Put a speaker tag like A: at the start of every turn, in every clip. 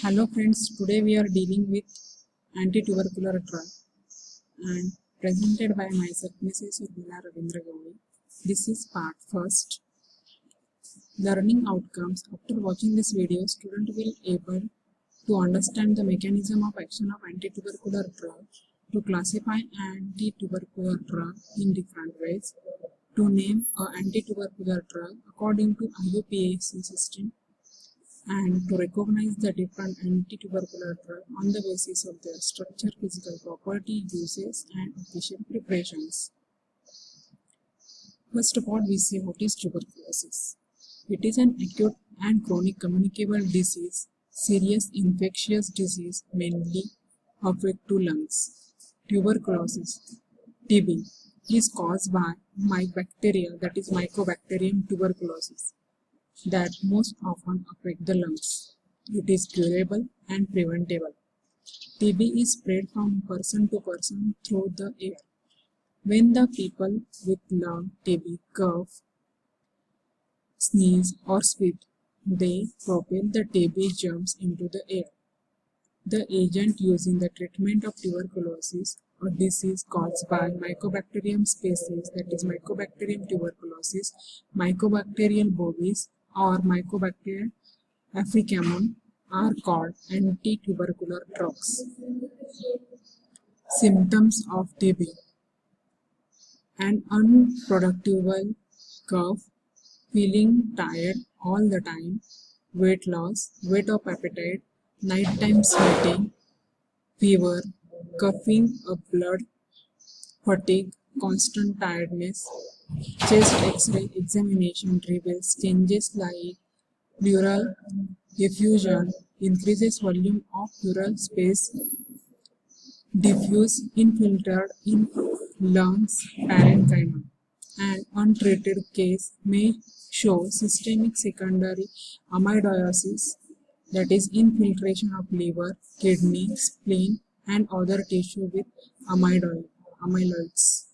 A: Hello friends, today we are dealing with anti-tubercular drug and presented by myself, Mrs. Urmila Ravindra Gauri. This is part first. Learning outcomes. After watching this video, student will able to understand the mechanism of action of anti-tubercular drug, to classify anti-tubercular drug in different ways, to name an anti-tubercular drug according to IUPAC system, and to recognize the different anti-tubercular drug on the basis of their structure, physical property, uses, and official preparations. First of all, we see what is tuberculosis. It is an acute and chronic communicable disease, serious infectious disease mainly affect to lungs. Tuberculosis, TB, is caused by mycobacteria, that is Mycobacterium tuberculosis, that most often affect the lungs. It is curable and preventable. TB is spread from person to person through the air. When the people with lung TB cough, sneeze or spit, they propel the TB germs into the air. The agent used in the treatment of tuberculosis, a disease caused by Mycobacterium species, that is Mycobacterium tuberculosis, Mycobacterial bovis, or Mycobacterium africanum, are called anti-tubercular drugs. Symptoms of TB: an unproductive cough, feeling tired all the time, weight loss, weight of appetite, nighttime sweating, fever, coughing up blood, fatigue, constant tiredness. Chest X-ray examination reveals changes like pleural effusion, increases volume of pleural space, diffuse infiltrate in lungs parenchyma. An untreated case may show systemic secondary amyloidosis, that is infiltration of liver, kidney, spleen, and other tissue with amyloids.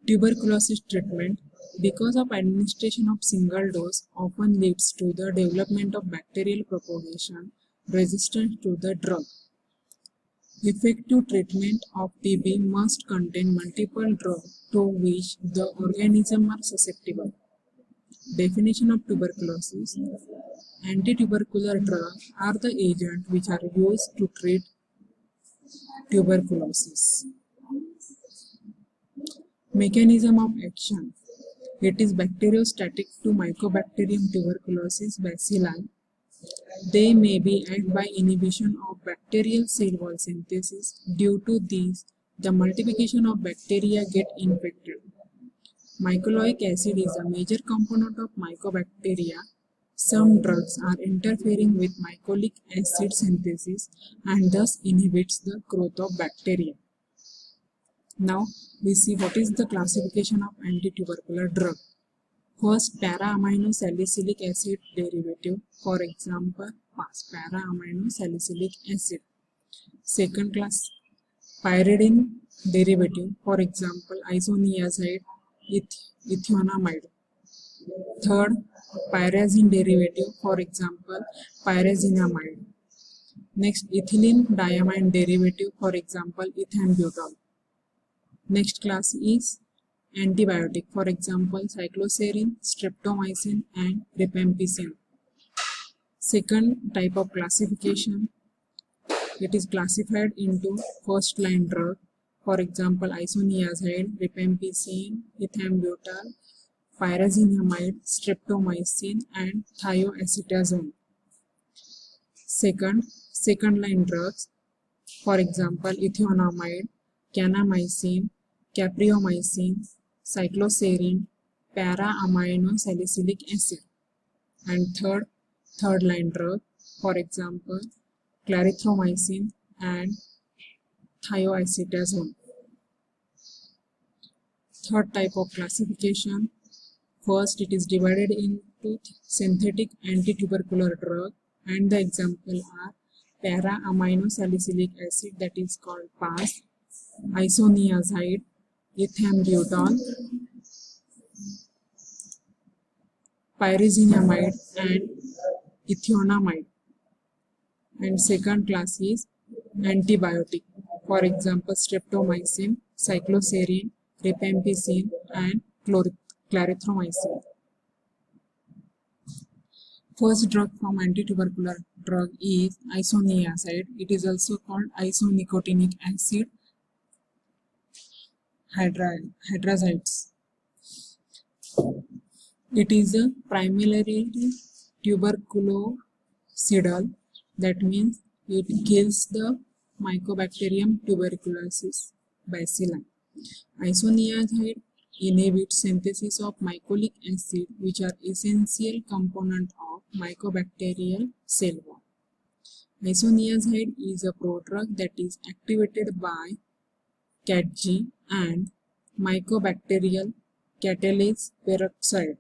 A: Tuberculosis treatment, because of administration of single dose, often leads to the development of bacterial propagation resistance to the drug. Effective treatment of TB must contain multiple drugs to which the organism are susceptible. Definition of tuberculosis: anti-tubercular drugs are the agents which are used to treat tuberculosis. Mechanism of action: it is bacteriostatic to Mycobacterium tuberculosis bacilli. They may be act by inhibition of bacterial cell wall synthesis. Due to these, the multiplication of bacteria get infected. Mycoloic acid is a major component of Mycobacteria. Some drugs are interfering with mycolic acid synthesis and thus inhibits the growth of bacteria. Now we see what is the classification of anti-tubercular drug. First, para-amino salicylic acid derivative, for example, para-amino salicylic acid. Second class, pyridine derivative, for example, isoniazide, ethionamide. Third, pyrazine derivative, for example, pyrazinamide. Next, ethylene diamine derivative, for example, ethambutol. Next class is antibiotic, for example, cycloserine, streptomycin, and rifampicin. Second type of classification, it is classified into first line drug, for example, isoniazide, rifampicin, ethambutol, pyrazinamide, streptomycin, and thioacetazone. Second line drugs, for example, ethionamide, kanamycin, capreomycin, cycloserine, para-amino salicylic acid. And third line drug, for example, clarithromycin and thioacetazone. Third type of classification, first it is divided into synthetic anti-tubercular drug, and the example are para-amino salicylic acid, that is called PAS, isoniazide, ethambutol, pyrazinamide, and ethionamide. and second class is antibiotic. For example, streptomycin, cycloserine, rifampicin, and clarithromycin. First drug from anti-tubercular drug is isoniazid. It is also called isonicotinic acid hydrazides. It is a primarily tuberculocidal. That means it kills the Mycobacterium tuberculosis bacilli. Isoniazid inhibits synthesis of mycolic acid, which are essential component of mycobacterial cell wall. Isoniazid is a prodrug that is activated by CatG and mycobacterial catalase peroxide.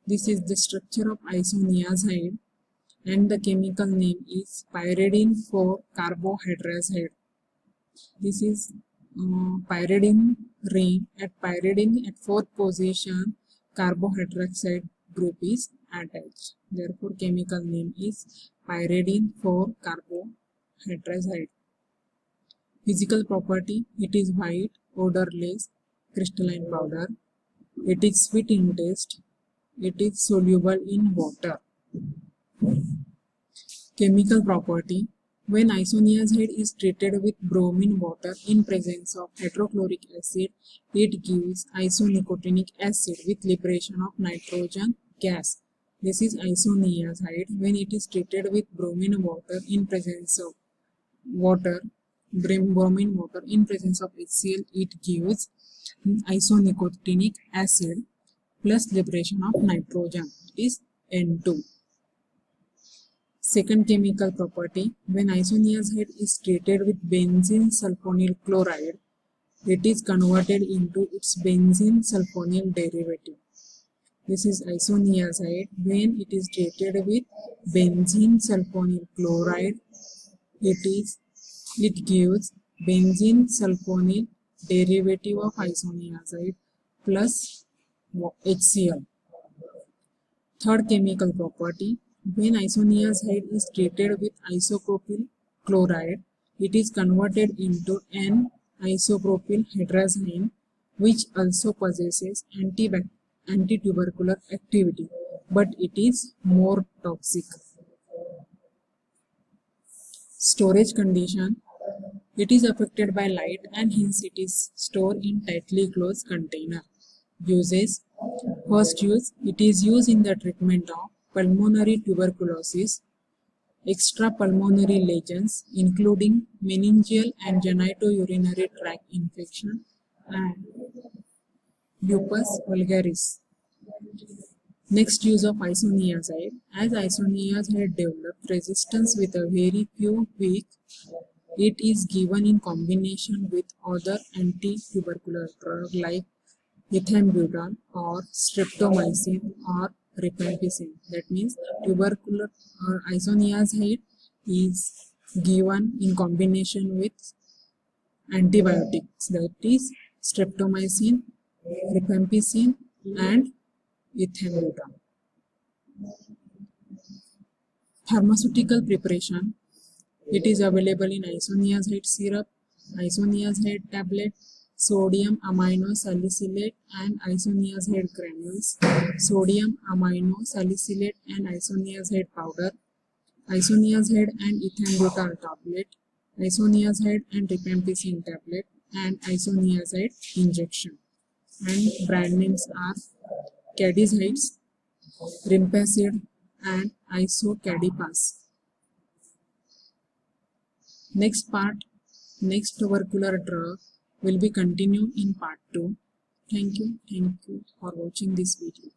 A: This is the structure of isoniazid, and the chemical name is pyridine 4-carbohydrazide. This is pyridine ring. At pyridine at fourth position, carbohydroxide group is attached. Therefore, chemical name is pyridine 4-carbohydrazide. Physical property: it is white, odorless, crystalline powder. It is sweet in taste. It is soluble in water. Chemical property: when isoniazid is treated with bromine water in presence of hydrochloric acid, it gives isonicotinic acid with liberation of nitrogen gas. This is isoniazid. When it is treated with bromine water in presence of bromine water in presence of HCl, it gives isonicotinic acid plus liberation of nitrogen. It is N2. Second chemical property: when isoniazid is treated with benzene sulfonyl chloride, it is converted into its benzene sulfonyl derivative. This is isoniazid. When it is treated with benzene sulfonyl chloride, it gives benzene sulfonyl derivative of isoniazid plus HCl. Third chemical property: when isoniazid is treated with isopropyl chloride, it is converted into N-isopropyl hydrazine, which also possesses anti-tubercular activity, but it is more toxic. Storage condition: it is affected by light and hence it is stored in tightly closed container. Uses: first use: it is used in the treatment of pulmonary tuberculosis, extrapulmonary lesions including meningeal and genitourinary tract infection, and lupus vulgaris. Next use of isoniazid: as isoniazid develops resistance with a very few weeks, it is given in combination with other anti-tubercular drugs like ethambutol or streptomycin or rifampicin. That means tubercular or isoniazid is given in combination with antibiotics, that is streptomycin, rifampicin, and ethambutol. Pharmaceutical preparation: it is available in isoniazid syrup, isoniazid tablet, sodium amino salicylate and isoniazid granules, sodium amino salicylate and isoniazid powder, isoniazid and ethambutol tablet, isoniazid and rifampicin tablet, and isoniazid injection. And brand names are Cadizides, Rimpacid, and Isocadipaz. Next tubercular drug will be continued in part 2. Thank you for watching this video.